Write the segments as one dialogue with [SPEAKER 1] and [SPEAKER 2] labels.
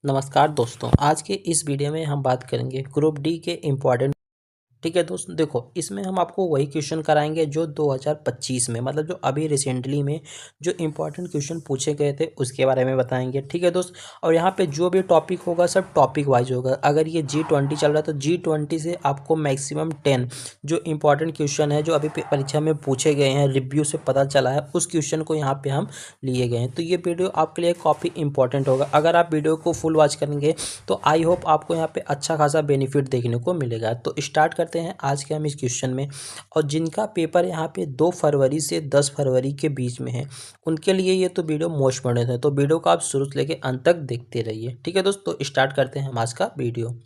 [SPEAKER 1] नमस्कार दोस्तों, आज के इस वीडियो में हम बात करेंगे ग्रुप डी के इम्पॉर्टेंट। ठीक है दोस्तों, देखो इसमें हम आपको वही क्वेश्चन कराएंगे जो 2025 में, मतलब जो अभी रिसेंटली में जो इम्पोर्टेंट क्वेश्चन पूछे गए थे उसके बारे में बताएंगे। ठीक है दोस्त, और यहाँ पे जो भी टॉपिक होगा सब टॉपिक वाइज होगा। अगर ये G20 चल रहा है तो G20 से आपको मैक्सिमम 10 जो इम्पोर्टेंट क्वेश्चन है जो अभी परीक्षा में पूछे गए हैं, रिव्यू से पता चला है, उस क्वेश्चन को यहाँ पे हम लिए गए हैं। तो ये वीडियो आपके लिए काफ़ी इंपॉर्टेंट होगा। अगर आप वीडियो को फुल वॉच करेंगे तो आई होप आपको यहाँ पे अच्छा खासा बेनिफिट देखने को मिलेगा। तो स्टार्ट करते हैं आज के हम इस क्वेश्चन में। और जिनका पेपर यहाँ पे 2 फरवरी से 10 फरवरी के बीच में है उनके लिए ये तो वीडियो मोस्ट इम्पोर्टेंट है। तो वीडियो को आप शुरू से लेके अंत तक देखते रहिए। ठीक है दोस्तों, स्टार्ट करते हैं हम आज का वीडियो।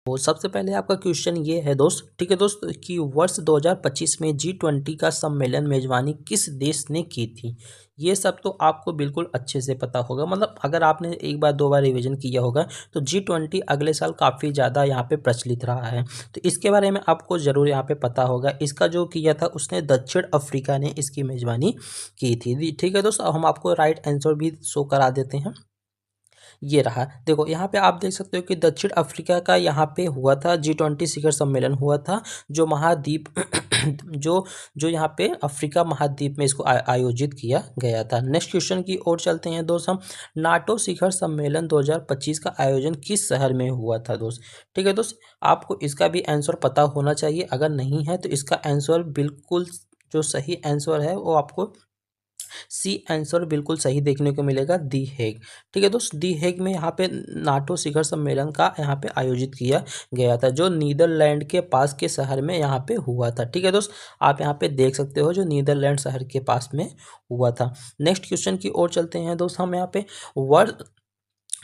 [SPEAKER 1] तो सबसे पहले आपका क्वेश्चन ये है दोस्त, ठीक है दोस्त, कि वर्ष 2025 में G20 का सम्मेलन मेजबानी किस देश ने की थी। ये सब तो आपको बिल्कुल अच्छे से पता होगा, मतलब अगर आपने एक बार दो बार रिवीजन किया होगा तो G20 अगले साल काफ़ी ज़्यादा यहाँ पे प्रचलित रहा है। तो इसके बारे में आपको ज़रूर यहाँ पे पता होगा। इसका जो किया था उसने दक्षिण अफ्रीका ने इसकी मेजबानी की थी। ठीक है दोस्त, अब हम आपको राइट आंसर भी शो करा देते हैं। ये रहा, देखो यहाँ पे आप देख सकते हो कि दक्षिण अफ्रीका का यहाँ पे हुआ था G20 शिखर सम्मेलन हुआ था, जो महाद्वीप जो जो यहाँ पे अफ्रीका महाद्वीप में इसको आयोजित किया गया था। नेक्स्ट क्वेश्चन की ओर चलते हैं दोस्त हम। नाटो शिखर सम्मेलन 2025 का आयोजन किस शहर में हुआ था दोस्त। ठीक है दोस्त, आपको इसका भी आंसर पता होना चाहिए। अगर नहीं है तो इसका आंसर बिल्कुल जो सही आंसर है वो आपको सी आंसर बिल्कुल सही देखने को मिलेगा, दी हेग। ठीक है दोस्त, दी हेग में यहाँ पे नाटो शिखर सम्मेलन का यहाँ पे आयोजित किया गया था, जो नीदरलैंड के पास के शहर में यहाँ पे हुआ था। ठीक है दोस्त, आप यहाँ पे देख सकते हो जो नीदरलैंड शहर के पास में हुआ था। नेक्स्ट क्वेश्चन की ओर चलते हैं दोस्त हम। यहाँ पे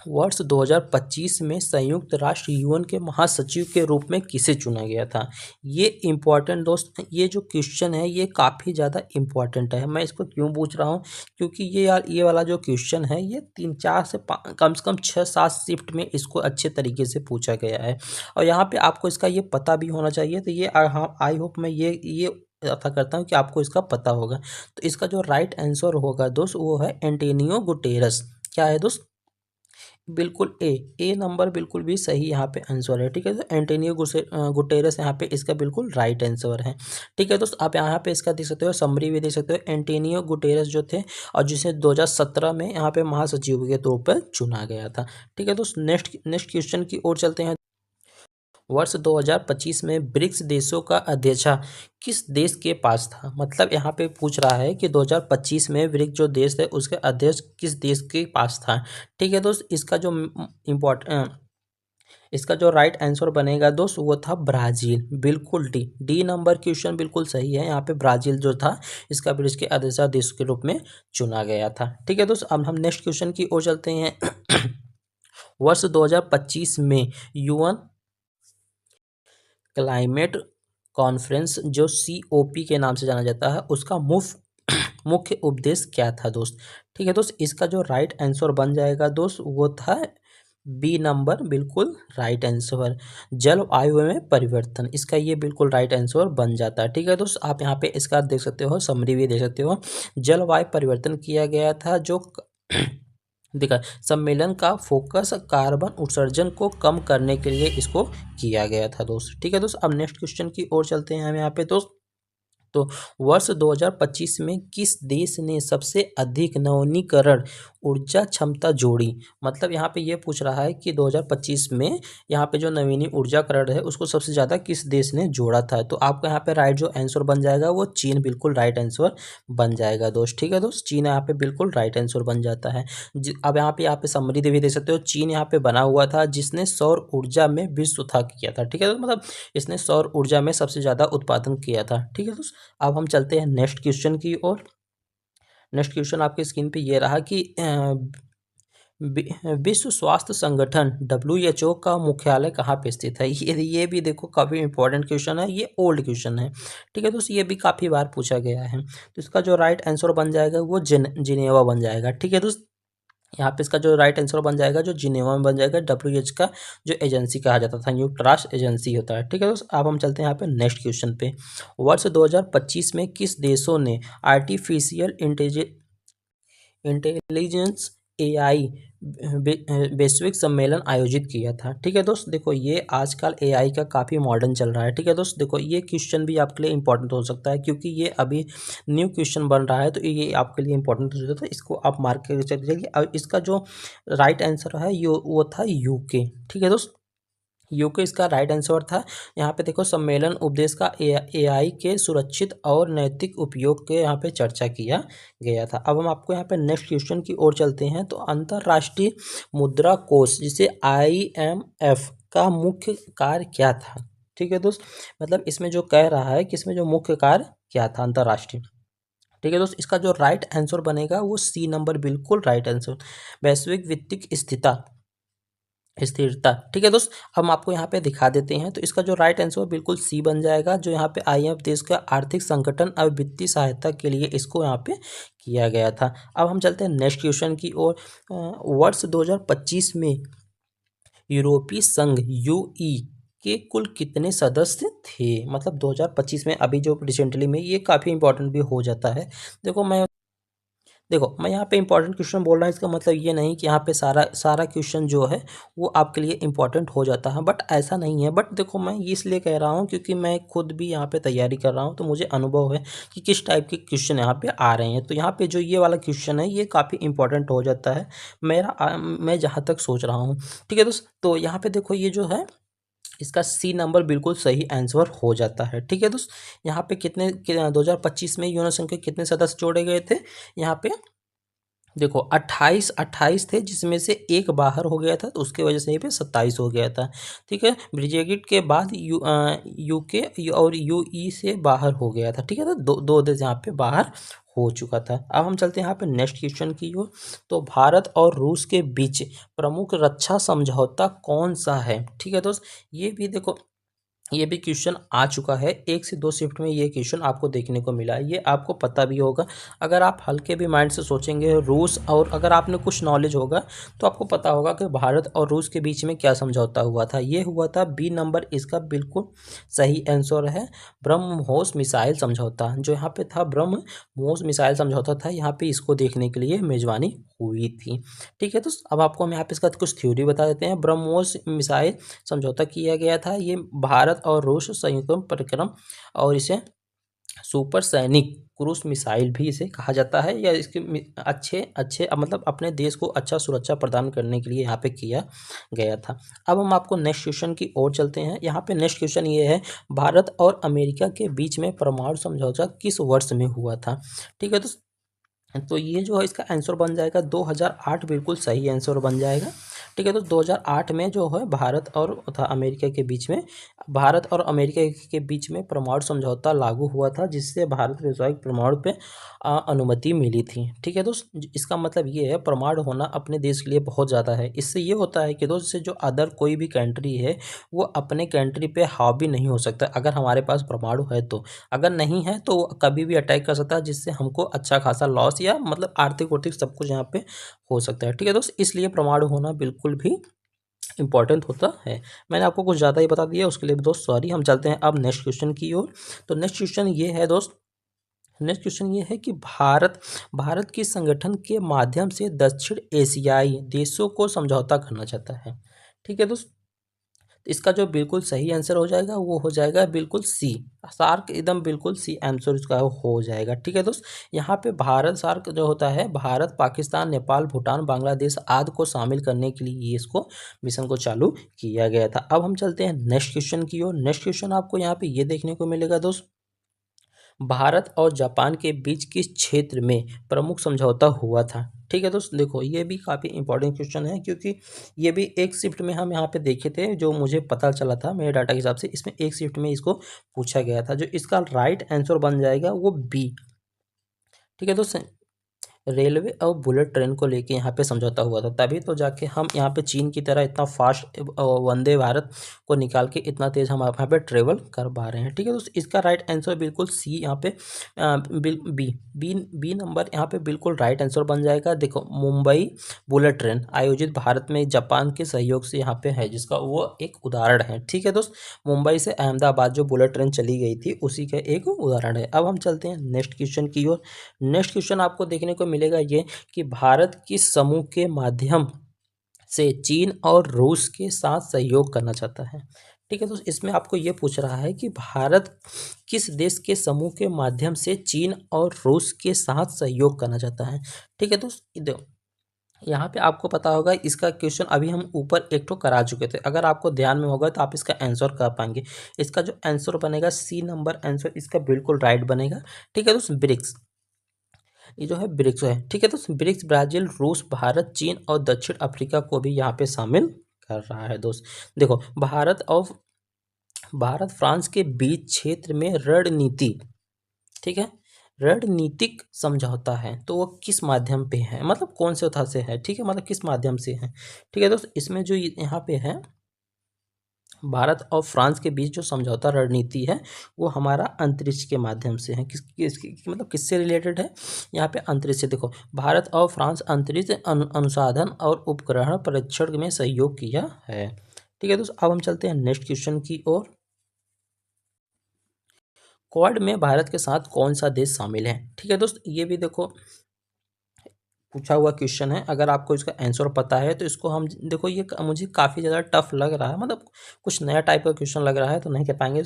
[SPEAKER 1] वर्ष 2025 में संयुक्त राष्ट्र यूएन के महासचिव के रूप में किसे चुना गया था। ये इम्पॉर्टेंट दोस्त, ये जो क्वेश्चन है ये काफ़ी ज़्यादा इम्पॉर्टेंट है। मैं इसको क्यों पूछ रहा हूँ, क्योंकि ये वाला जो क्वेश्चन है ये 3-4 से कम से कम 6-7 शिफ्ट में इसको अच्छे तरीके से पूछा गया है। और यहाँ पे आपको इसका ये पता भी होना चाहिए। तो ये हाँ, आई होप मैं ये आशा करता हूँ कि आपको इसका पता होगा। तो इसका जो राइट आंसर होगा दोस्त वो है एंटोनियो गुटेरस। क्या है दोस्त, बिल्कुल ए नंबर बिल्कुल भी सही यहाँ पे आंसर है। ठीक है, तो एंटोनियो गुटेरेस यहाँ पे इसका बिल्कुल राइट आंसर है। ठीक है दोस्त, आप यहाँ पे इसका देख सकते हो, समरी भी देख सकते हो। एंटोनियो गुटेरेस जो थे और जिसे 2017 में यहाँ पे महासचिव के तौर पर चुना गया था। ठीक है दोस्त, नेक्स्ट क्वेश्चन की ओर चलते हैं। वर्ष 2025 में ब्रिक्स देशों का अध्यक्षा किस देश के पास था। मतलब यहाँ पे पूछ रहा है कि 2025 में ब्रिक्स जो देश है उसके अध्यक्ष किस देश के पास था। ठीक है दोस्त, इसका जो राइट आंसर बनेगा दोस्त वो था ब्राज़ील। बिल्कुल डी नंबर क्वेश्चन बिल्कुल सही है। यहाँ पे ब्राज़ील जो था इसका ब्रिक्स के अध्यक्ष देश के रूप में चुना गया था। ठीक है दोस्त, अब हम नेक्स्ट क्वेश्चन की ओर चलते हैं। वर्ष 2025 में यूएन क्लाइमेट कॉन्फ्रेंस जो COP के नाम से जाना जाता है उसका मुख्य उद्देश्य क्या था दोस्त। ठीक है दोस्त, इसका जो राइट आंसर बन जाएगा दोस्त वो था बी नंबर, बिल्कुल राइट आंसर, जलवायु में परिवर्तन। इसका ये बिल्कुल राइट आंसर बन जाता है। ठीक है दोस्त, आप यहाँ पे इसका देख सकते हो, समरी भी देख सकते हो। जलवायु परिवर्तन किया गया था जो देखा, सम्मेलन का फोकस कार्बन उत्सर्जन को कम करने के लिए इसको किया गया था दोस्त। ठीक है दोस्त, अब नेक्स्ट क्वेश्चन की ओर चलते हैं हम यहाँ पे दोस्त। तो वर्ष 2025 में किस देश ने सबसे अधिक नवीनीकरण ऊर्जा क्षमता जोड़ी। मतलब यहाँ पे ये पूछ रहा है कि 2025 में यहाँ पे जो नवीनी ऊर्जाकरण है उसको सबसे ज़्यादा किस देश ने जोड़ा था। तो आपको यहाँ पे राइट जो आंसर बन जाएगा वो चीन बिल्कुल राइट आंसर बन जाएगा दोस्त। ठीक है दोस्त, चीन यहाँ पे बिल्कुल राइट आंसर बन जाता है। अब यहाँ पे समृद्धि भी दे सकते हो। चीन यहाँ पे बना हुआ था जिसने सौर ऊर्जा में विश्व था किया था। ठीक है, तो मतलब इसने सौर ऊर्जा में सबसे ज़्यादा उत्पादन किया था। ठीक है दोस्त, अब हम चलते हैं नेक्स्ट क्वेश्चन की ओर। नेक्स्ट क्वेश्चन आपकी स्क्रीन पे ये रहा कि विश्व स्वास्थ्य संगठन WHO का मुख्यालय कहाँ पे स्थित है। ये भी देखो काफ़ी इंपॉर्टेंट क्वेश्चन है, ये ओल्ड क्वेश्चन है। ठीक है दोस्त, ये भी काफ़ी बार पूछा गया है। तो इसका जो राइट आंसर बन जाएगा वो जिनेवा बन जाएगा। ठीक है दोस्त, यहाँ पे इसका जो राइट आंसर बन जाएगा जो जिनेवा में बन जाएगा। WHO का जो एजेंसी कहा जाता था, संयुक्त राष्ट्र एजेंसी होता है। ठीक है दोस्त, अब हम चलते हैं यहाँ पे नेक्स्ट क्वेश्चन पे। वर्ष 2025 में किस देशों ने आर्टिफिशियल इंटेलिजेंस AI वैश्विक सम्मेलन आयोजित किया था। ठीक है दोस्त, देखो ये आजकल एआई का काफ़ी मॉडर्न चल रहा है। ठीक है दोस्त, देखो ये क्वेश्चन भी आपके लिए इंपॉर्टेंट हो सकता है, क्योंकि ये अभी न्यू क्वेश्चन बन रहा है, तो ये आपके लिए इंपॉर्टेंट हो सकता है। इसको आप मार्क करके चलिए। अब इसका जो राइट आंसर है वो था यूके। ठीक है दोस्त, यूके इसका राइट आंसर था। यहाँ पे देखो, सम्मेलन उपदेश का एआई के सुरक्षित और नैतिक उपयोग के यहाँ पे चर्चा किया गया था। अब हम आपको यहाँ पे नेक्स्ट क्वेश्चन की ओर चलते हैं। तो अंतर्राष्ट्रीय मुद्रा कोष जिसे आईएमएफ का मुख्य कार्य क्या था? ठीक है दोस्त, मतलब इसमें जो कह रहा है कि इसमें जो मुख्य कार्य क्या था अंतर्राष्ट्रीय। ठीक है दोस्त, इसका जो राइट आंसर बनेगा वो सी नंबर, बिल्कुल राइट आंसर, वैश्विक वित्तीय स्थिरता। ठीक है दोस्त, हम आपको यहाँ पे दिखा देते हैं। तो इसका जो राइट आंसर बिल्कुल सी बन जाएगा, जो यहाँ पे आईएमएफ देश का आर्थिक संगठन और वित्तीय सहायता के लिए इसको यहाँ पे किया गया था। अब हम चलते हैं नेक्स्ट क्वेश्चन की ओर। वर्ष 2025 में यूरोपीय संघ यूई के कुल कितने सदस्य थे? मतलब 2025 में, अभी जो रिसेंटली में, ये काफ़ी इंपॉर्टेंट भी हो जाता है। देखो मैं यहाँ पे इंपॉर्टेंट क्वेश्चन बोल रहा हूँ, इसका मतलब ये नहीं कि यहाँ पे सारा सारा क्वेश्चन जो है वो आपके लिए इंपॉर्टेंट हो जाता है, बट ऐसा नहीं है। बट देखो, मैं इसलिए कह रहा हूँ क्योंकि मैं खुद भी यहाँ पे तैयारी कर रहा हूँ, तो मुझे अनुभव है कि किस टाइप के क्वेश्चन यहाँ पे आ रहे हैं। तो यहाँ पे जो ये वाला क्वेश्चन है ये काफ़ी इंपॉर्टेंट हो जाता है, मैं जहाँ तक सोच रहा हूँ। ठीक है दोस्त, तो यहाँ पे देखो ये जो है इसका सी नंबर बिल्कुल सही आंसर हो जाता है। ठीक है दोस्त, यहाँ पे 2025 में यूएन संघ के कितने सदस्य जोड़े गए थे? यहाँ पे देखो 28 थे, जिसमें से एक बाहर हो गया था, तो उसके वजह से यहाँ पे 27 हो गया था। ठीक है, ब्रेक्जिट के बाद यूके और यूई से बाहर हो गया था। ठीक है, तो दो देश यहाँ पे बाहर हो चुका था। अब हम चलते हैं यहाँ पे नेक्स्ट क्वेश्चन की ओर। तो भारत और रूस के बीच प्रमुख रक्षा समझौता कौन सा है? ठीक है दोस्त, ये भी देखो, ये भी क्वेश्चन आ चुका है, 1 से 2 शिफ्ट में ये क्वेश्चन आपको देखने को मिला है, ये आपको पता भी होगा। अगर आप हल्के भी माइंड से सोचेंगे रूस, और अगर आपने कुछ नॉलेज होगा तो आपको पता होगा कि भारत और रूस के बीच में क्या समझौता हुआ था। ये हुआ था बी नंबर, इसका बिल्कुल सही आंसर है ब्रह्मोस मिसाइल समझौता। जो यहाँ पे था ब्रह्मोस मिसाइल समझौता था, यहाँ पे इसको देखने के लिए मेजबानी हुई थी। ठीक है, तो अब आपको हम यहाँ पे इसका कुछ थ्योरी बता देते हैं। ब्रह्मोस मिसाइल समझौता किया गया था, ये भारत और रूस संयुक्त परिक्रम, और इसे सुपर सैनिक क्रूज मिसाइल भी इसे कहा जाता है, या इसके अच्छे अच्छे मतलब अपने देश को अच्छा सुरक्षा प्रदान करने के लिए यहाँ पे किया गया था। अब हम आपको नेक्स्ट क्वेश्चन की ओर चलते हैं। यहाँ पे नेक्स्ट क्वेश्चन ये है, भारत और अमेरिका के बीच में परमाणु समझौता किस वर्ष में हुआ था? ठीक है, तो ये जो है इसका आंसर बन जाएगा 2008, बिल्कुल सही आंसर बन जाएगा। ठीक है, तो 2008 में जो है भारत और तथा अमेरिका के बीच में, भारत और अमेरिका के बीच में परमाणु समझौता लागू हुआ था, जिससे भारत को व्यावसायिक परमाणु पे अनुमति मिली थी। ठीक है दोस्त, इसका मतलब ये है परमाणु होना अपने देश के लिए बहुत ज़्यादा है। इससे ये होता है कि दोस्त, इससे जो अदर कोई भी कंट्री है वो अपने कंट्री पे हावी नहीं हो सकता अगर हमारे पास परमाणु है तो। अगर नहीं है तो कभी भी अटैक कर सकता है, जिससे हमको अच्छा खासा लॉस या मतलब आर्थिक वार्थिक सब कुछ यहाँ पे हो सकता है। ठीक है दोस्त, इसलिए परमाणु होना बिल्कुल भी इंपॉर्टेंट होता है। मैंने आपको कुछ ज़्यादा ही बता दिया, उसके लिए भी दोस्त सॉरी। हम चलते हैं अब नेक्स्ट क्वेश्चन की ओर। तो नेक्स्ट क्वेश्चन ये है दोस्त, नेक्स्ट क्वेश्चन ये है कि भारत किस संगठन के माध्यम से दक्षिण एशियाई देशों को समझौता करना चाहता है? ठीक है दोस्त, इसका जो बिल्कुल सही आंसर हो जाएगा वो हो जाएगा बिल्कुल सी, सार्क, एकदम बिल्कुल सी आंसर इसका हो जाएगा। ठीक है दोस्त, यहाँ पे भारत सार्क जो होता है, भारत, पाकिस्तान, नेपाल, भूटान, बांग्लादेश आदि को शामिल करने के लिए ये इसको मिशन को चालू किया गया था। अब हम चलते हैं नेक्स्ट क्वेश्चन की ओर। नेक्स्ट क्वेश्चन आपको यहाँ पे ये देखने को मिलेगा दोस्त, भारत और जापान के बीच किस क्षेत्र में प्रमुख समझौता हुआ था? ठीक है दोस्त, देखो ये भी काफ़ी इंपॉर्टेंट क्वेश्चन है, क्योंकि ये भी एक शिफ्ट में हम यहाँ पे देखे थे, जो मुझे पता चला था मेरे डाटा के हिसाब से, इसमें एक शिफ्ट में इसको पूछा गया था। जो इसका राइट आंसर बन जाएगा वो बी। ठीक है दोस्त, रेलवे और बुलेट ट्रेन को लेके यहाँ पे समझौता हुआ था, तभी तो जाके हम यहाँ पे चीन की तरह इतना फास्ट वंदे भारत को निकाल के इतना तेज़ हम यहाँ पे ट्रेवल कर पा रहे हैं। ठीक है दोस्त, इसका राइट आंसर बिल्कुल सी, यहाँ पे बी नंबर यहाँ पे बिल्कुल राइट आंसर बन जाएगा। देखो, मुंबई बुलेट ट्रेन आयोजित भारत में जापान के सहयोग से यहाँ पे है, जिसका वो एक उदाहरण है। ठीक है दोस्त, मुंबई से अहमदाबाद जो बुलेट ट्रेन चली गई थी उसी का एक उदाहरण है। अब हम चलते हैं नेक्स्ट क्वेश्चन की ओर। नेक्स्ट क्वेश्चन आपको देखने को मिलेगा ये कि भारत किस समूह के माध्यम से चीन और रूस के साथ सहयोग करना चाहता है। ठीक है दोस्त, इसमें आपको ये पूछ रहा है कि भारत किस देश के समूह के माध्यम से चीन और रूस के साथ सहयोग करना चाहता है। ठीक है दोस्त, देखो यहाँ पे आपको पता होगा इसका क्वेश्चन अभी हम ऊपर एक तो करा चुके थे, अगर आपको ध्यान में होगा तो आप इसका आंसर कर पाएंगे। इसका जो आंसर बनेगा सी नंबर आंसर इसका बिल्कुल राइट बनेगा। ठीक है दोस्त, ब्रिक्स, ये जो है ब्रिक्स है। ठीक है दोस्त, ब्रिक्स ब्राजील, रूस, भारत, चीन और दक्षिण अफ्रीका को भी यहाँ पे शामिल कर रहा है दोस्त। देखो भारत फ्रांस के बीच क्षेत्र में रणनीति, ठीक है, रणनीतिक समझौता है, तो वो किस माध्यम पे है, मतलब कौन से उथा से है। ठीक है, मतलब किस माध्यम से है। ठीक है दोस्त, इसमें जो यहाँ पे है भारत और फ्रांस के बीच जो समझौता रणनीति है वो हमारा अंतरिक्ष के माध्यम से है। मतलब किससे रिलेटेड है, यहाँ पे अंतरिक्ष से। देखो भारत और फ्रांस अंतरिक्ष अनुसंधान और उपग्रह परीक्षण में सहयोग किया है। ठीक है दोस्त, अब हम चलते हैं नेक्स्ट क्वेश्चन की ओर। क्वाड में भारत के साथ कौन सा देश शामिल है। ठीक है दोस्त, ये भी देखो पूछा हुआ क्वेश्चन है। अगर आपको इसका आंसर पता है तो इसको हम देखो, ये मुझे काफ़ी ज़्यादा टफ लग रहा है, मतलब कुछ नया टाइप का क्वेश्चन लग रहा है तो नहीं कर पाएंगे,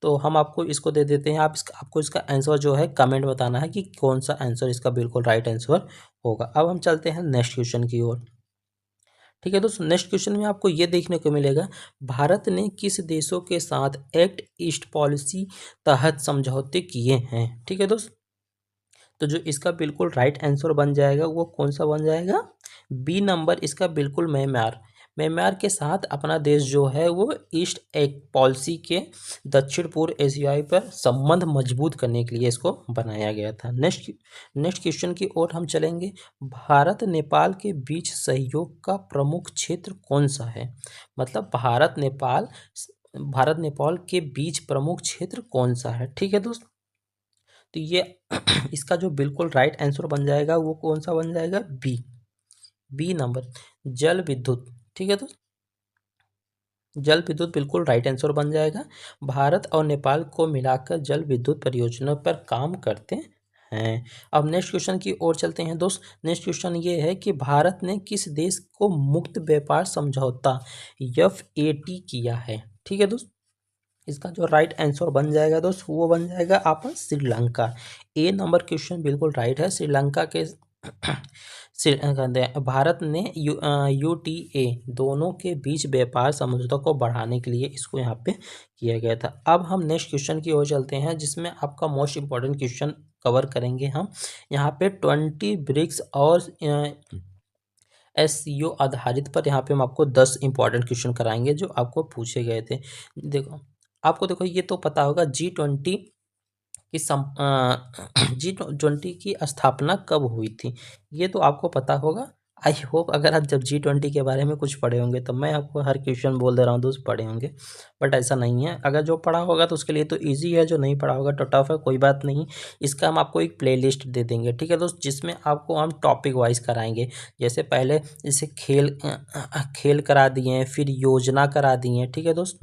[SPEAKER 1] तो हम आपको इसको दे देते हैं। आपको इसका आंसर जो है कमेंट बताना है कि कौन सा आंसर इसका बिल्कुल राइट आंसर होगा। अब हम चलते हैं नेक्स्ट क्वेश्चन की ओर। ठीक है दोस्तों, नेक्स्ट क्वेश्चन में आपको ये देखने को मिलेगा भारत ने किस देशों के साथ एक्ट ईस्ट पॉलिसी तहत समझौते किए हैं। ठीक है दोस्त, तो जो इसका बिल्कुल राइट आंसर बन जाएगा वो कौन सा बन जाएगा, बी नंबर इसका बिल्कुल म्यांमार। म्यांमार के साथ अपना देश जो है वो ईस्ट एक पॉलिसी के दक्षिण पूर्व एशियाई पर संबंध मजबूत करने के लिए इसको बनाया गया था। नेक्स्ट क्वेश्चन की ओर हम चलेंगे। भारत नेपाल के बीच सहयोग का प्रमुख क्षेत्र कौन सा है, मतलब भारत नेपाल के बीच प्रमुख क्षेत्र कौन सा है। ठीक है दोस्त, तो ये इसका जो बिल्कुल राइट आंसर बन जाएगा वो कौन सा बन जाएगा, बी नंबर जल विद्युत। ठीक है, तो जल विद्युत बिल्कुल राइट आंसर बन जाएगा। भारत और नेपाल को मिलाकर जल विद्युत परियोजना पर काम करते हैं। अब नेक्स्ट क्वेश्चन की ओर चलते हैं दोस्त। नेक्स्ट क्वेश्चन ये है कि भारत ने किस देश को मुक्त व्यापार समझौता FAT किया है। ठीक है दोस्त, इसका जो राइट आंसर बन जाएगा दोस्त वो बन जाएगा आपका श्रीलंका। ए नंबर क्वेश्चन बिल्कुल राइट है। श्रीलंका के भारत ने UTA दोनों के बीच व्यापार समझौता को बढ़ाने के लिए इसको यहाँ पे किया गया था। अब हम नेक्स्ट क्वेश्चन की ओर चलते हैं जिसमें आपका मोस्ट इंपॉर्टेंट क्वेश्चन कवर करेंगे हम। यहाँ पे 20 ब्रिक्स और SCO आधारित पर यहाँ पे हम आपको 10 इंपॉर्टेंट क्वेश्चन कराएंगे जो आपको पूछे गए थे। देखो आपको देखो ये तो पता होगा G20 की G20 की स्थापना कब हुई थी, ये तो आपको पता होगा। आई होप अगर आप जब G20 के बारे में कुछ पढ़े होंगे तो मैं आपको हर क्वेश्चन बोल दे रहा हूँ दोस्त पढ़े होंगे, बट ऐसा नहीं है। अगर जो पढ़ा होगा तो उसके लिए तो इजी है, जो नहीं पढ़ा होगा तो टफ है, कोई बात नहीं। इसका हम आपको एक प्लेलिस्ट दे देंगे। ठीक है दोस्त, जिसमें आपको हम टॉपिक वाइज कराएंगे। जैसे पहले जैसे खेल करा दिए, फिर योजना करा दिए। ठीक है दोस्त,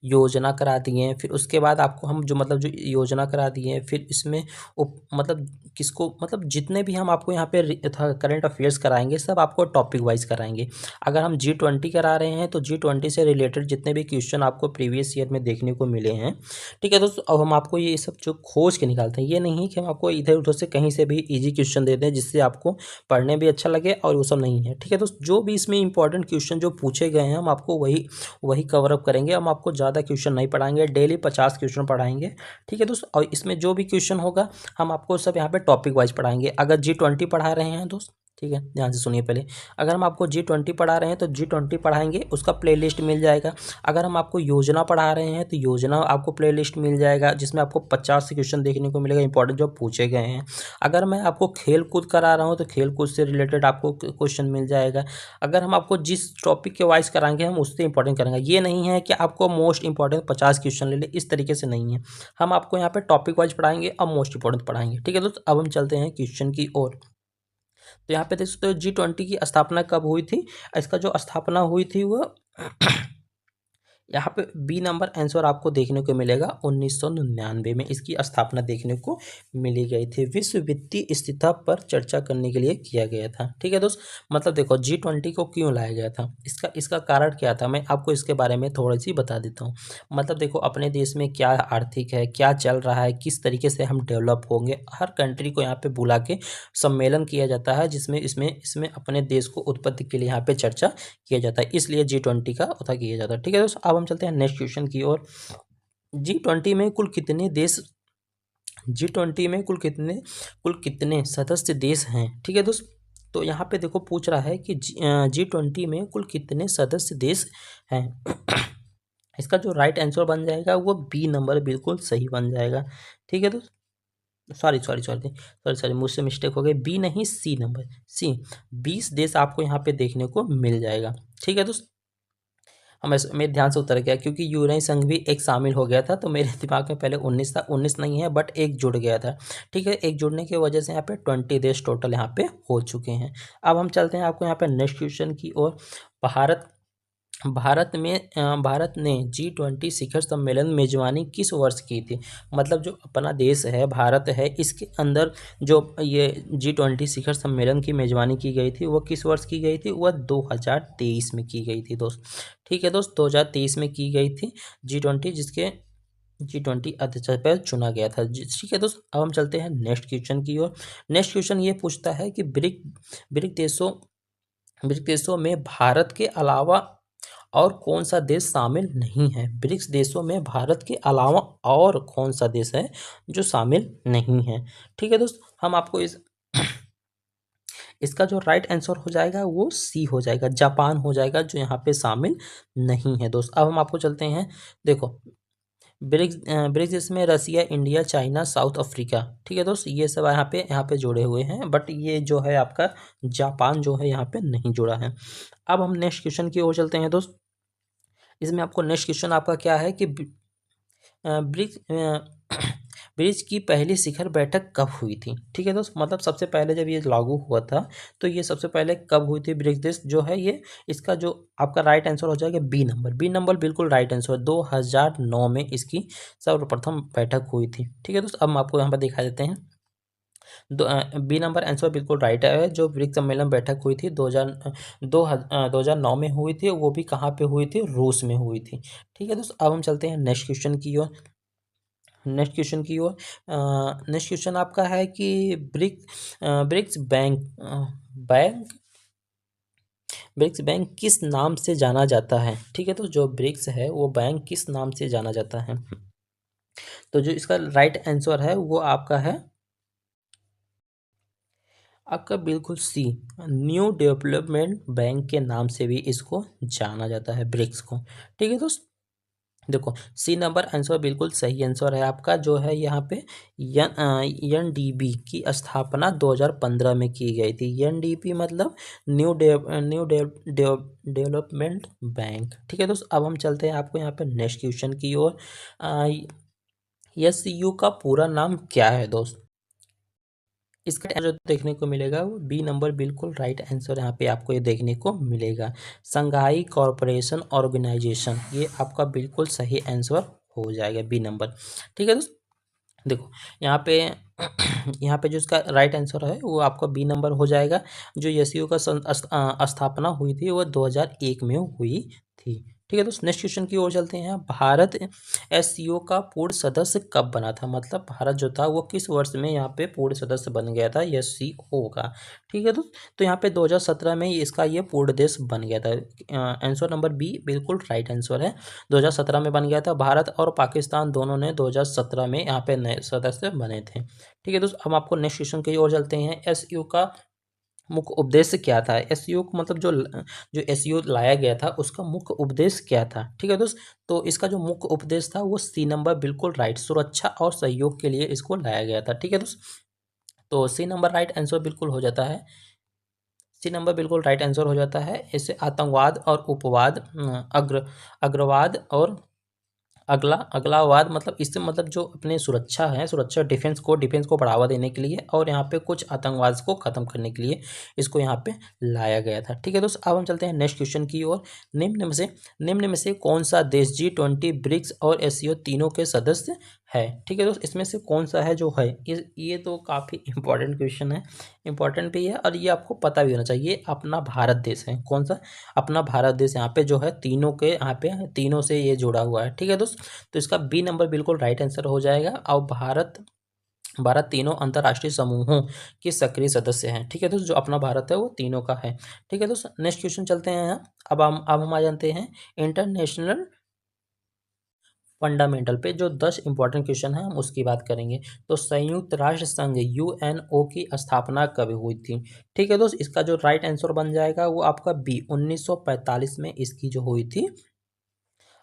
[SPEAKER 1] योजना करा दिए हैं, फिर उसके बाद आपको हम जो मतलब जो योजना करा दिए हैं, फिर इसमें मतलब किसको मतलब जितने भी हम आपको यहाँ पे करंट अफेयर्स कराएंगे सब आपको टॉपिक वाइज कराएंगे। अगर हम G20 करा रहे हैं तो G20 से रिलेटेड जितने भी क्वेश्चन आपको प्रीवियस ईयर में देखने को मिले हैं। ठीक है दोस्तों, अब हम आपको ये सब जो खोज के निकालते हैं, ये नहीं कि हम आपको इधर उधर से कहीं से भी ईजी क्वेश्चन देते हैं जिससे आपको पढ़ने भी अच्छा लगे, और वो सब नहीं है। ठीक है दोस्त, जो भी इसमें इंपॉर्टेंट क्वेश्चन जो पूछे गए हैं हम आपको वही कवर अप करेंगे। हम आपको ज़्यादा क्वेश्चन नहीं पढ़ाएंगे, डेली 50 क्वेश्चन पढ़ाएंगे। ठीक है दोस्त, और इसमें जो भी क्वेश्चन होगा हम आपको सब यहाँ पे टॉपिक वाइज पढ़ाएंगे। अगर G20 पढ़ा रहे हैं दोस्त, ठीक है ध्यान से सुनिए पहले, अगर हम आपको G20 पढ़ा रहे हैं तो G20 पढ़ाएंगे, उसका प्लेलिस्ट मिल जाएगा। अगर हम आपको योजना पढ़ा रहे हैं तो योजना आपको प्लेलिस्ट मिल जाएगा जिसमें आपको 50 से क्वेश्चन देखने को मिलेगा इंपॉर्टेंट जो पूछे गए हैं। अगर मैं आपको खेल कूद करा रहा हूँ तो खेल कूद से रिलेटेड आपको क्वेश्चन मिल जाएगा। अगर हम आपको जिस टॉपिक के वाइज कराएंगे हम उससे इंपॉर्टेंट करेंगे। ये नहीं है कि आपको मोस्ट इंपॉर्टेंट 50 क्वेश्चन ले ले, इस तरीके से नहीं है। हम आपको यहाँ पे टॉपिक वाइज पढ़ाएंगे और मोस्ट इंपॉर्टेंट पढ़ाएंगे। ठीक है दोस्त, अब हम चलते हैं क्वेश्चन की ओर। तो यहाँ पे देख सकते हो G20 की स्थापना कब हुई थी। इसका जो स्थापना हुई थी वो यहाँ पे बी नंबर आंसर आपको देखने को मिलेगा 1999 में इसकी स्थापना देखने को मिली गई थी। विश्व वित्तीय स्थिरता पर चर्चा करने के लिए किया गया था। ठीक है दोस्त, मतलब देखो G20 को क्यों लाया गया था, इसका कारण क्या था, मैं आपको इसके बारे में थोड़ी सी बता देता हूँ। मतलब देखो अपने देश में क्या आर्थिक है, क्या चल रहा है, किस तरीके से हम डेवलप होंगे, हर कंट्री को यहाँ पे बुला के सम्मेलन किया जाता है, जिसमें इसमें अपने देश को उत्पत्ति के लिए यहाँ पे चर्चा किया जाता है, इसलिए G20 का उठा किया जाता है। ठीक है दोस्त, अब हम चलते हैं नेक्स्ट क्वेश्चन की ओर। G20 में कुल कितने देश G20 में कुल कितने सदस्य देश हैं। ठीक है दोस्त, तो यहाँ पे देखो पूछ रहा है कि G20 में कुल कितने सदस्य देश हैं। इसका जो राइट आंसर बन जाएगा वो बी नंबर बिल्कुल सही बन जाएगा। ठीक है दोस्त, सॉरी मुझसे मिस्टेक हो गई, बी नहीं सी नंबर, सी 20 देश आपको यहाँ पे देखने को मिल जाएगा। ठीक है दोस्त, मेरे ध्यान से उतर गया क्योंकि यूरोपीय संघ भी एक शामिल हो गया था, तो मेरे दिमाग में पहले 19 था, 19 नहीं है बट एक जुड़ गया था। ठीक है, एक जुड़ने की वजह से यहाँ पे 20 देश टोटल यहाँ पे हो चुके हैं। अब हम चलते हैं आपको यहाँ पे नेक्स्ट क्वेश्चन की ओर। भारत भारत ने G20 शिखर सम्मेलन मेजबानी किस वर्ष की थी। मतलब जो अपना देश है भारत है, इसके अंदर जो ये G20 शिखर सम्मेलन की मेजबानी की गई थी वो किस वर्ष की गई थी, वह 2023 में की गई थी दोस्त। ठीक है दोस्त, 2023 में की गई थी G20, जिसके G20 अध्यक्ष पर चुना गया था। ठीक है दोस्त, अब हम चलते हैं नेक्स्ट क्वेश्चन की ओर। नेक्स्ट क्वेश्चन ये पूछता है कि ब्रिक देशों में भारत के अलावा और कौन सा देश शामिल नहीं है। ब्रिक्स देशों में भारत के अलावा और कौन सा देश है जो शामिल नहीं है। ठीक है दोस्त, हम आपको इसका जो राइट आंसर हो जाएगा वो सी हो जाएगा, जापान हो जाएगा, जो यहाँ पे शामिल नहीं है दोस्त। अब हम आपको चलते हैं, देखो ब्रिक्स देश में रसिया, इंडिया, चाइना, साउथ अफ्रीका। ठीक है दोस्त, ये सब यहाँ पे जुड़े हुए हैं, बट ये जो है आपका जापान जो है यहाँ पे नहीं जुड़ा है। अब हम नेक्स्ट क्वेश्चन की ओर चलते हैं दोस्त। इसमें आपको नेक्स्ट क्वेश्चन आपका क्या है कि ब्रिक्स ब्रिक्स की पहली शिखर बैठक कब हुई थी। ठीक है दोस्त, मतलब सबसे पहले जब ये लागू हुआ था तो ये सबसे पहले कब हुई थी ब्रिक्स देश जो है ये, इसका जो आपका राइट आंसर हो जाएगा बी नंबर। बी नंबर बिल्कुल राइट आंसर, 2009 में इसकी सर्वप्रथम बैठक हुई थी। ठीक है दोस्त, अब हम आपको यहाँ पर दिखा देते हैं। बी नंबर आंसर बिल्कुल राइट है। जो ब्रिक्स सम्मेलन बैठक हुई थी 2009 में हुई थी, वो भी कहाँ पे हुई थी, रूस में हुई थी। ठीक है दोस्त, अब हम चलते हैं नेक्स्ट क्वेश्चन की ओर। नेक्स्ट क्वेश्चन आपका है कि ब्रिक्स बैंक ब्रिक्स बैंक किस नाम से जाना जाता है। ठीक है, तो जो ब्रिक्स है वो बैंक किस नाम से जाना जाता है। तो जो इसका राइट आंसर है वो आपका बिल्कुल सी, न्यू डेवलपमेंट बैंक के नाम से भी इसको जाना जाता है ब्रिक्स को। ठीक है दोस्त, देखो सी नंबर आंसर बिल्कुल सही आंसर है आपका, जो है यहाँ पे NDB की स्थापना 2015 में की गई थी। NDB मतलब न्यू डेवलपमेंट बैंक। ठीक है दोस्त, अब हम चलते हैं आपको यहाँ पे नेक्स्ट क्वेश्चन की ओर। SCU का पूरा नाम क्या है दोस्त। इसका जो देखने को मिलेगा वो बी नंबर बिल्कुल राइट आंसर यहाँ पे आपको ये देखने को मिलेगा, संघाई कॉरपोरेशन ऑर्गेनाइजेशन, ये आपका बिल्कुल सही आंसर हो जाएगा बी नंबर। ठीक है दोस्त, देखो यहाँ पे यहाँ पे जो इसका राइट आंसर है वो आपका बी नंबर हो जाएगा। जो एससीओ का स्थापना हुई थी वो 2001 में हुई थी। ठीक है दोस्त, नेक्स्ट क्वेश्चन की ओर चलते हैं। भारत एससीओ का पूर्ण सदस्य कब बना था। मतलब भारत जो था वो किस वर्ष में यहाँ पे पूर्ण सदस्य बन गया था एससीओ का। ठीक है दोस्त, तो यहाँ पे 2017 में इसका ये पूर्ण देश बन गया था। आंसर नंबर बी बिल्कुल राइट आंसर है, 2017 में बन गया था। भारत और पाकिस्तान दोनों ने 2017 में यहाँ पे नए सदस्य बने थे। ठीक है दोस्त, हम आपको नेक्स्ट क्वेश्चन की ओर चलते हैं। एससीओ का मुख्य उद्देश्य क्या था। एससीओ को मतलब जो एससीओ लाया गया था उसका मुख्य उपदेश क्या था। ठीक है दोस्त, तो इसका जो मुख्य उपदेश था वो सी नंबर बिल्कुल राइट, सुरक्षा और सहयोग के लिए इसको लाया गया था। ठीक है दोस्त, तो सी नंबर राइट आंसर बिल्कुल हो जाता है, सी नंबर बिल्कुल राइट आंसर हो जाता है। इससे आतंकवाद और उपवाद, अग्रवाद और अगला अगला वाद मतलब इससे मतलब जो अपने सुरक्षा है, सुरक्षा डिफेंस को बढ़ावा देने के लिए और यहाँ पे कुछ आतंकवाद को खत्म करने के लिए इसको यहाँ पे लाया गया था। ठीक है दोस्त, अब हम चलते हैं नेक्स्ट क्वेश्चन की ओर। निम्न में से कौन सा देश G20, ब्रिक्स और एससीओ तीनों के सदस्य है? ठीक है दोस्त, इसमें से कौन सा है जो है, ये तो काफ़ी इंपॉर्टेंट क्वेश्चन है, इंपॉर्टेंट भी है और ये आपको पता भी होना चाहिए। अपना भारत देश है, कौन सा? अपना भारत देश यहाँ पे जो है तीनों के यहाँ पे तीनों से ये जुड़ा हुआ है। ठीक है दोस्त, तो इसका बी नंबर बिल्कुल राइट आंसर हो जाएगा। और भारत तीनों अंतर्राष्ट्रीय समूहों के सक्रिय सदस्य हैं। ठीक है दोस्त, जो अपना भारत है वो तीनों का है। ठीक है दोस्त, नेक्स्ट क्वेश्चन चलते हैं यहाँ। अब हम आ जाते हैं इंटरनेशनल फंडामेंटल पे, जो 10 इंपॉर्टेंट क्वेश्चन है हम उसकी बात करेंगे। तो संयुक्त राष्ट्र संघ यूएनओ की स्थापना कब हुई थी? ठीक है दोस्त, इसका जो राइट आंसर बन जाएगा वो आपका बी, 1945 में इसकी जो हुई थी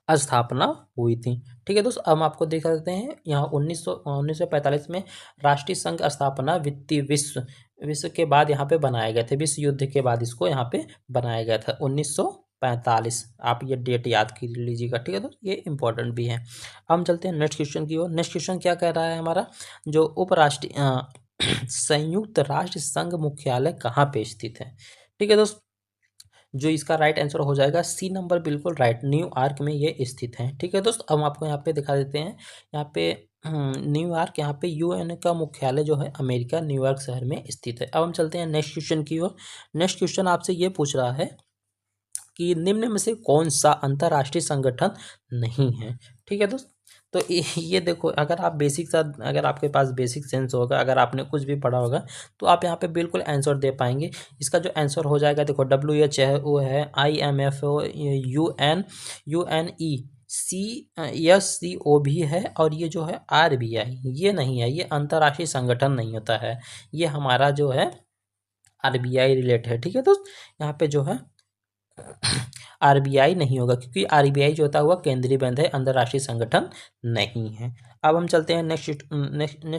[SPEAKER 1] स्थापना हुई थी। ठीक है दोस्त, अब हम आपको दिखा देते हैं यहाँ 1945 में राष्ट्रीय संघ स्थापना वित्तीय विश्व के बाद यहाँ पे बनाए गए थे, विश्व युद्ध के बाद इसको यहाँ पे बनाया गया था 1945। आप ये डेट याद कर लीजिएगा। ठीक है दोस्त, ये इंपॉर्टेंट भी है। अब हम चलते हैं नेक्स्ट क्वेश्चन की ओर। नेक्स्ट क्वेश्चन क्या कह रहा है हमारा, जो उपराष्ट्रीय संयुक्त राष्ट्र संघ मुख्यालय कहाँ पे स्थित है? ठीक है दोस्त, जो इसका राइट आंसर हो जाएगा सी नंबर बिल्कुल राइट, न्यूयॉर्क में ये स्थित है। ठीक है दोस्त, हम आपको यहाँ पे दिखा देते हैं। यहाँ पे न्यूयॉर्क, यहाँ पे यूएन का मुख्यालय जो है अमेरिका न्यूयॉर्क शहर में स्थित है। अब हम चलते हैं नेक्स्ट क्वेश्चन की ओर। नेक्स्ट क्वेश्चन आपसे ये पूछ रहा है कि निम्न में से कौन सा अंतर्राष्ट्रीय संगठन नहीं है? ठीक है दोस्त, तो ये देखो, अगर आपके पास बेसिक सेंस होगा, अगर आपने कुछ भी पढ़ा होगा तो आप यहाँ पे बिल्कुल आंसर दे पाएंगे। इसका जो आंसर हो जाएगा, देखो WH है, वो है, IMF हो, UN CSCO भी है, और ये जो है RBI, ये नहीं है, ये अंतर्राष्ट्रीय संगठन नहीं होता है, ये हमारा जो है RBI रिलेटेड है। ठीक है दोस्त, यहाँ पे जो है RBI नहीं होगा, क्योंकि RBI जो होता हुआ केंद्रीय बैंक है, अंतर्राष्ट्रीय संगठन नहीं है। अब हम चलते हैं नेक्स्ट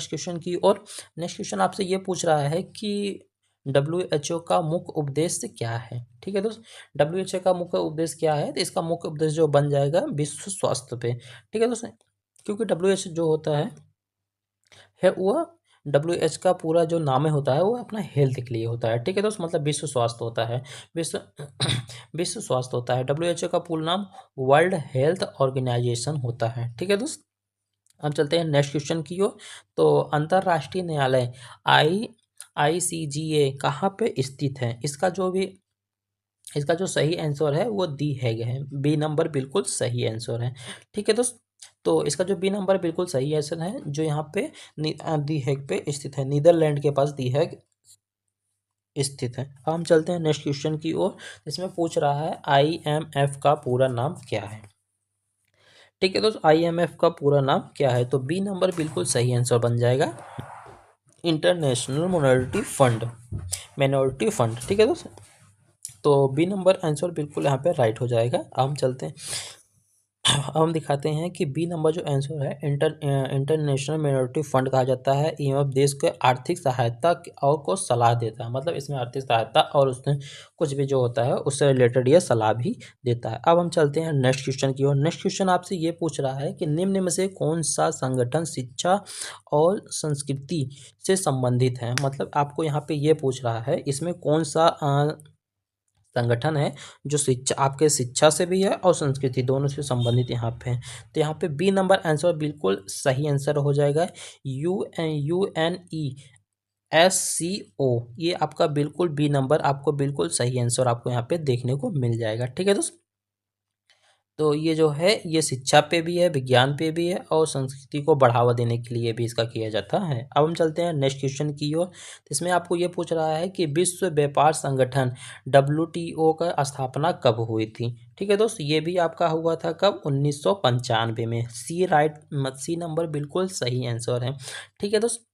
[SPEAKER 1] क्वेश्चन की ओर। नेक्स्ट क्वेश्चन आपसे ये पूछ रहा है कि WHO का मुख्य उद्देश्य क्या है? ठीक है दोस्त, WHO का मुख्य उद्देश्य क्या है? तो इसका मुख्य उद्देश्य जो बन जाएगा विश्व स्वास्थ्य पे। ठीक है दोस्त, क्योंकि WHO जो होता है वो WHO का पूरा जो नाम होता है वो अपना हेल्थ के लिए होता है। ठीक है दोस्त, मतलब विश्व स्वास्थ्य होता है, विश्व विश्व स्वास्थ्य होता है। WHO का पूर्ण नाम वर्ल्ड हेल्थ ऑर्गेनाइजेशन होता है। ठीक है दोस्त, अब चलते हैं नेक्स्ट क्वेश्चन की ओर। तो अंतर्राष्ट्रीय न्यायालय ICJ कहाँ पे स्थित है? इसका जो सही आंसर है वो दी हैग है, बी नंबर बिल्कुल सही आंसर है। ठीक है दोस्त, तो इसका जो बी नंबर बिल्कुल सही आंसर है, जो यहाँ पे दी हैग पे स्थित है, नीदरलैंड के पास दी हैग स्थित है। अब हम चलते हैं नेक्स्ट क्वेश्चन की ओर। इसमें पूछ रहा है IMF का पूरा नाम क्या है? ठीक है दोस्त, IMF का पूरा नाम क्या है? तो बी नंबर बिल्कुल सही आंसर बन जाएगा, इंटरनेशनल माइनॉरिटी फंड। ठीक है दोस्त, तो बी नंबर आंसर बिल्कुल यहाँ पे राइट हो जाएगा। अब हम चलते हैं, अब हम दिखाते हैं कि बी नंबर जो आंसर है, इंटरनेशनल माइनॉरिटी फंड कहा जाता है। IMF देश को आर्थिक सहायता और को सलाह देता है, मतलब इसमें आर्थिक सहायता और उसमें कुछ भी जो होता है उससे रिलेटेड ये सलाह भी देता है। अब हम चलते हैं नेक्स्ट क्वेश्चन की ओर। नेक्स्ट क्वेश्चन आपसे ये पूछ रहा है कि निम्न में से कौन सा संगठन शिक्षा और संस्कृति से संबंधित है? मतलब आपको यहाँ पे ये पूछ रहा है, इसमें कौन सा संगठन है जो आपके शिक्षा से भी है और संस्कृति दोनों से संबंधित यहाँ पे है? तो यहाँ पे बी नंबर आंसर बिल्कुल सही आंसर हो जाएगा, UNESCO। ये आपका बिल्कुल बी नंबर, आपको बिल्कुल सही आंसर आपको यहाँ पे देखने को मिल जाएगा। ठीक है दोस्त, तो ये जो है ये शिक्षा पे भी है, विज्ञान पे भी है और संस्कृति को बढ़ावा देने के लिए भी इसका किया जाता है। अब हम चलते हैं नेक्स्ट क्वेश्चन की ओर। इसमें आपको ये पूछ रहा है कि विश्व व्यापार संगठन WTO का स्थापना कब हुई थी? ठीक है दोस्त, ये भी आपका हुआ था कब? 1995 में। सी नंबर बिल्कुल सही आंसर है। ठीक है दोस्त,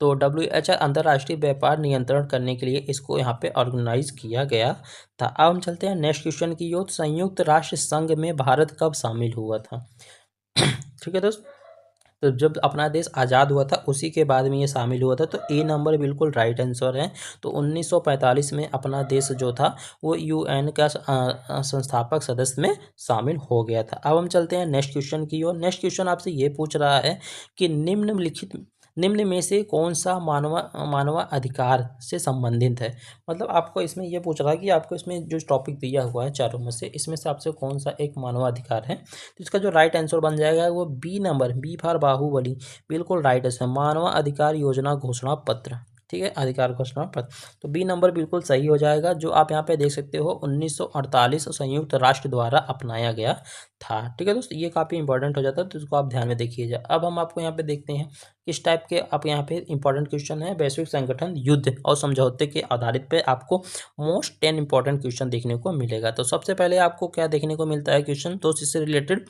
[SPEAKER 1] तो WHO अंतर्राष्ट्रीय व्यापार नियंत्रण करने के लिए इसको यहाँ पे ऑर्गेनाइज किया गया था। अब हम चलते हैं नेक्स्ट क्वेश्चन की ओर। संयुक्त राष्ट्र संघ में भारत कब शामिल हुआ था? ठीक है दोस्त, तो जब अपना देश आज़ाद हुआ था उसी के बाद में ये शामिल हुआ था, तो ए नंबर बिल्कुल राइट आंसर है। तो 1945 में अपना देश जो था वो यूएन का संस्थापक सदस्य में शामिल हो गया था। अब हम चलते हैं नेक्स्ट क्वेश्चन की ओर। नेक्स्ट क्वेश्चन आपसे ये पूछ रहा है कि निम्न में से कौन सा मानवाधिकार से संबंधित है। मतलब आपको इसमें ये पूछ रहा है कि आपको इसमें जो टॉपिक दिया हुआ है चारों में से आपसे कौन सा एक मानवाधिकार है। तो इसका जो राइट आंसर बन जाएगा वो B number, B for Baahubali, बिल्कुल राइट आंसर, मानवाधिकार योजना घोषणा पत्र। ठीक है, अधिकार घोषणा पत्र, तो बी नंबर बिल्कुल सही हो जाएगा। जो आप यहाँ पे देख सकते हो 1948 संयुक्त राष्ट्र द्वारा अपनाया गया था। ठीक है दोस्तों, ये काफ़ी इंपॉर्टेंट हो जाता है, तो इसको आप ध्यान में देखिएगा। अब हम आपको यहाँ पे देखते हैं किस टाइप के आप यहाँ पे इंपॉर्टेंट क्वेश्चन है। वैश्विक संगठन, युद्ध और समझौते के आधारित पे आपको मोस्ट 10 इंपॉर्टेंट क्वेश्चन देखने को मिलेगा। तो सबसे पहले आपको क्या देखने को मिलता है क्वेश्चन, तो इससे रिलेटेड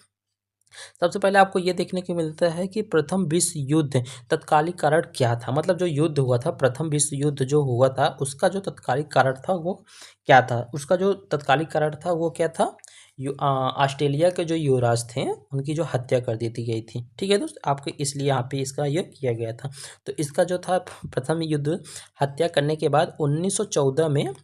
[SPEAKER 1] सबसे पहले आपको ये देखने को मिलता है कि प्रथम विश्व युद्ध तत्कालिक कारण क्या था। मतलब जो युद्ध हुआ था, प्रथम विश्व युद्ध जो हुआ था, उसका जो तत्कालिक कारण था वो क्या था। उसका जो तत्कालिक कारण था वो क्या था, ऑस्ट्रेलिया के जो युवराज थे उनकी जो हत्या कर दी गई थी। ठीक है दोस्त, आपके इसलिए यहाँ पे इसका ये किया गया था। तो इसका जो था प्रथम युद्ध हत्या करने के बाद 1914 में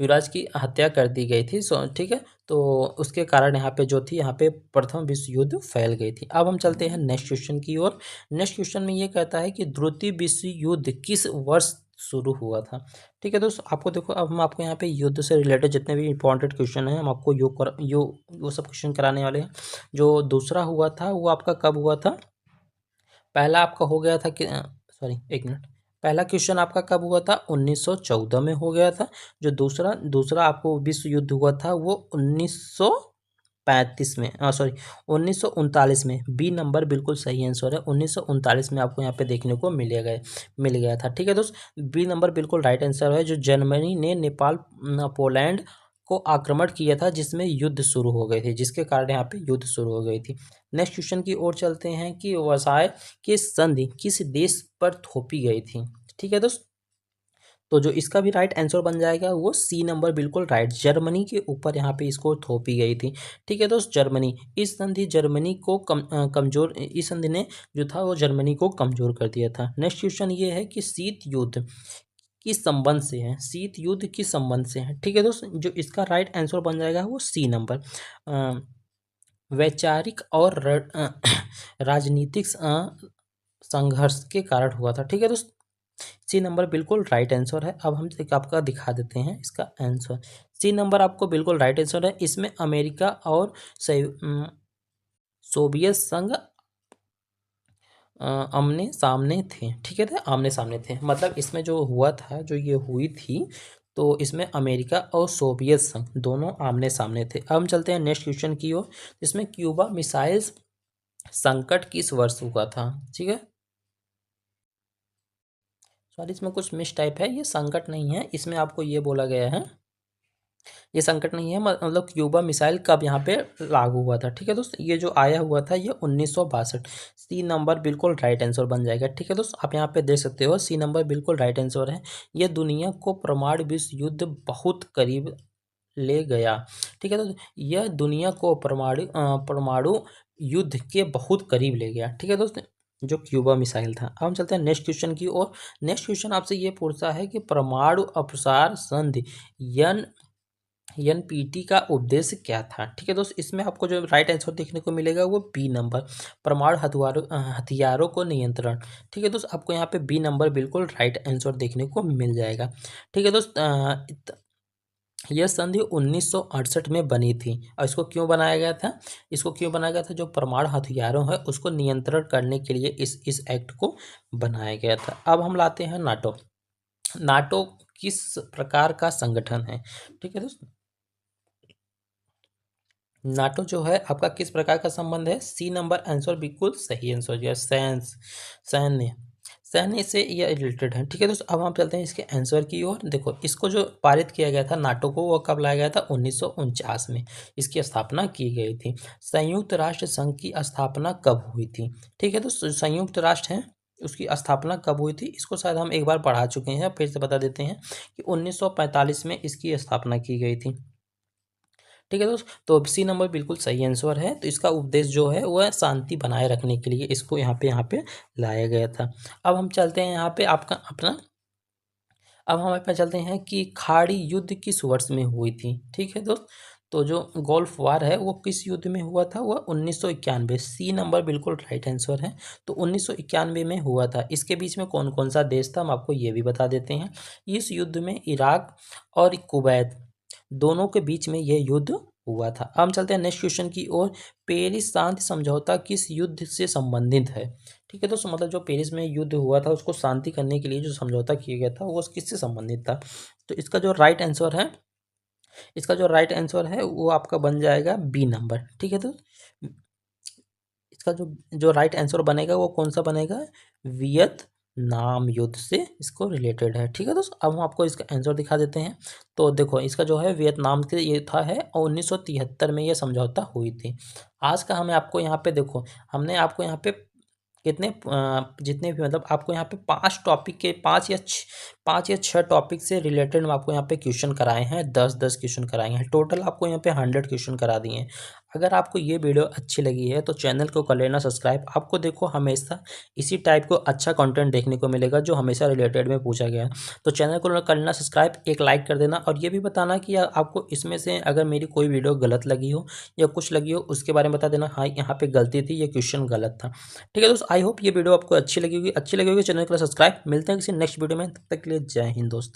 [SPEAKER 1] युवराज की हत्या कर दी गई थी। ठीक है, तो उसके कारण यहाँ पे जो थी, यहाँ पे प्रथम विश्व युद्ध फैल गई थी। अब हम चलते हैं नेक्स्ट क्वेश्चन की ओर। नेक्स्ट क्वेश्चन में ये कहता है कि द्वितीय विश्व युद्ध किस वर्ष शुरू हुआ था। ठीक है दोस्तों, आपको देखो, अब हम आपको यहाँ पे युद्ध से रिलेटेड जितने भी इंपॉर्टेंट क्वेश्चन हैं हम आपको वो सब क्वेश्चन कराने वाले हैं। जो दूसरा हुआ था वो आपका कब हुआ था। पहला आपका हो गया था कि सॉरी एक मिनट, पहला क्वेश्चन आपका कब हुआ था, 1914 में हो गया था। जो दूसरा दूसरा आपको विश्व युद्ध हुआ था वो 1935 में, सॉरी 1939 में। बी नंबर बिल्कुल सही आंसर है, 1939 में आपको यहाँ पे देखने को मिल गया था। ठीक है दोस्त, बी नंबर बिल्कुल राइट आंसर है। जो जर्मनी ने नेपाल पोलैंड को आक्रमण किया था, जिसमें युद्ध शुरू हो गई थी, जिसके कारण यहाँ पे युद्ध शुरू हो गई थी। नेक्स्ट क्वेश्चन की ओर चलते हैं कि वर्साय की संधि किस देश पर थोपी गई थी। ठीक है दोस्त, तो जो इसका भी राइट आंसर बन जाएगा वो सी नंबर बिल्कुल राइट, जर्मनी के ऊपर यहाँ पे इसको थोपी गई थी। ठीक है दोस्त, जर्मनी, इस संधि जर्मनी को कमजोर, इस संधि ने जो था वो जर्मनी को कमजोर कर दिया था। नेक्स्ट क्वेश्चन ये है कि शीत युद्ध किस संबंध से है, शीत युद्ध किस संबंध से है। ठीक है दोस्त, जो इसका राइट आंसर बन जाएगा वो सी नंबर, वैचारिक और राजनीतिक संघर्ष के कारण हुआ था। ठीक है दोस्त, सी नंबर बिल्कुल राइट आंसर है। अब हम एक आपका दिखा देते हैं इसका आंसर। सी नंबर आपको बिल्कुल राइट आंसर है। इसमें अमेरिका और सोवियत संघ आमने सामने थे। ठीक है, आमने सामने थे, मतलब इसमें जो हुआ था, जो ये हुई थी, तो इसमें अमेरिका और सोवियत संघ दोनों आमने सामने थे। अब हम चलते हैं नेक्स्ट क्वेश्चन की ओर। इसमें क्यूबा मिसाइल संकट किस वर्ष हुआ था। ठीक है, सॉरी इसमें कुछ मिस टाइप है, ये संकट नहीं है, इसमें आपको ये बोला गया है, ये संकट नहीं है, मतलब क्यूबा मिसाइल कब यहाँ पे लागू हुआ था। ठीक है दोस्त, ये जो आया हुआ था ये 1962। सी नंबर बिल्कुल राइट आंसर बन जाएगा। ठीक है दोस्त, आप यहाँ पे देख सकते हो सी नंबर बिल्कुल राइट आंसर है। ये दुनिया को परमाणु विश्व युद्ध बहुत करीब ले गया। ठीक है दोस्त, यह दुनिया को परमाणु युद्ध के बहुत करीब ले गया। ठीक है दोस्त, जो क्यूबा मिसाइल था। अब हम चलते हैं नेक्स्ट क्वेश्चन की ओर। नेक्स्ट क्वेश्चन आपसे ये पूछता है कि परमाणु अपसार संधि एनपीटी का उद्देश्य क्या था। ठीक है दोस्त, इसमें आपको जो राइट आंसर देखने को मिलेगा वो बी नंबर, परमाणु हथियारों को नियंत्रण। ठीक है दोस्त, आपको यहाँ पे बी नंबर बिल्कुल राइट आंसर देखने को मिल जाएगा। ठीक है दोस्त, यह संधि 1968 में बनी थी। और इसको क्यों बनाया गया था, इसको क्यों बनाया गया था, जो परमाणु हथियारों है उसको नियंत्रण करने के लिए इस एक्ट को बनाया गया था। अब हम लाते हैं नाटो। नाटो किस प्रकार का संगठन है। ठीक है दोस्त, नाटो जो है आपका किस प्रकार का संबंध है। सी नंबर आंसर बिल्कुल सही आंसर, यह सैन्य सैन्य से ये रिलेटेड है। ठीक है दोस्तों, अब हम चलते हैं इसके आंसर की ओर। देखो, इसको जो पारित किया गया था नाटो को, वो कब लाया गया था, 1949 में इसकी स्थापना की गई थी। संयुक्त राष्ट्र संघ की स्थापना कब हुई थी। ठीक है दोस्तों, संयुक्त राष्ट्र है उसकी स्थापना कब हुई थी, इसको शायद हम एक बार पढ़ा चुके हैं, फिर से बता देते हैं कि 1945 में इसकी स्थापना की गई थी। ठीक है दोस्त, तो सी नंबर बिल्कुल सही आंसर है। तो इसका उद्देश्य जो है वह शांति बनाए रखने के लिए इसको यहाँ पे लाया गया था। अब हम चलते हैं यहाँ पे आपका अपना, अब हम पे चलते हैं कि खाड़ी युद्ध किस वर्ष में हुई थी। ठीक है दोस्त, तो जो गोल्फ वार है वो किस युद्ध में हुआ था, वह 1991। सी नंबर बिल्कुल राइट आंसर है। तो 1991 में हुआ था। इसके बीच में कौन कौन सा देश था हम आपको ये भी बता देते हैं। इस युद्ध में इराक और कुवैत दोनों के बीच में यह युद्ध हुआ था। अब हम चलते हैं नेक्स्ट क्वेश्चन की ओर। पेरिस शांति समझौता किस युद्ध से संबंधित है। ठीक है दोस्तों, मतलब जो पेरिस में युद्ध हुआ था उसको शांति करने के लिए जो समझौता किया गया था वो किससे संबंधित था। तो इसका जो राइट आंसर है वो आपका बन जाएगा बी नंबर। ठीक है, तो इसका जो जो राइट आंसर बनेगा वो कौन सा बनेगा, वियतनाम युद्ध से इसको रिलेटेड है। ठीक है दोस्त, अब हम आपको इसका आंसर दिखा देते हैं। तो देखो इसका जो है वियतनाम के ये था है और 1973 में ये समझौता हुई थी। आज का हमें आपको यहाँ पे देखो, हमने आपको यहाँ पे कितने जितने भी मतलब आपको यहाँ पे 5 टॉपिक के 5 या 6 टॉपिक से रिलेटेड हम आपको यहाँ पे क्वेश्चन कराए हैं। 10-10 क्वेश्चन कराए हैं, टोटल आपको यहाँ पे 100 क्वेश्चन करा दिए हैं। अगर आपको ये वीडियो अच्छी लगी है तो चैनल को कर लेना सब्सक्राइब। आपको देखो हमेशा इसी टाइप को अच्छा कंटेंट देखने को मिलेगा जो हमेशा रिलेटेड में पूछा गया है। तो चैनल को कर लेना सब्सक्राइब, एक लाइक कर देना और ये भी बताना कि आपको इसमें से अगर मेरी कोई वीडियो गलत लगी हो या कुछ लगी हो उसके बारे में बता देना, हाँ यहाँ पे गलती थी, ये क्वेश्चन गलत था। ठीक है दोस्त, आई होप ये वीडियो आपको अच्छी लगी होगी। चैनल को सब्सक्राइब। मिलते हैं किसी नेक्स्ट वीडियो में, तब तक के लिए जय हिंद दोस्त।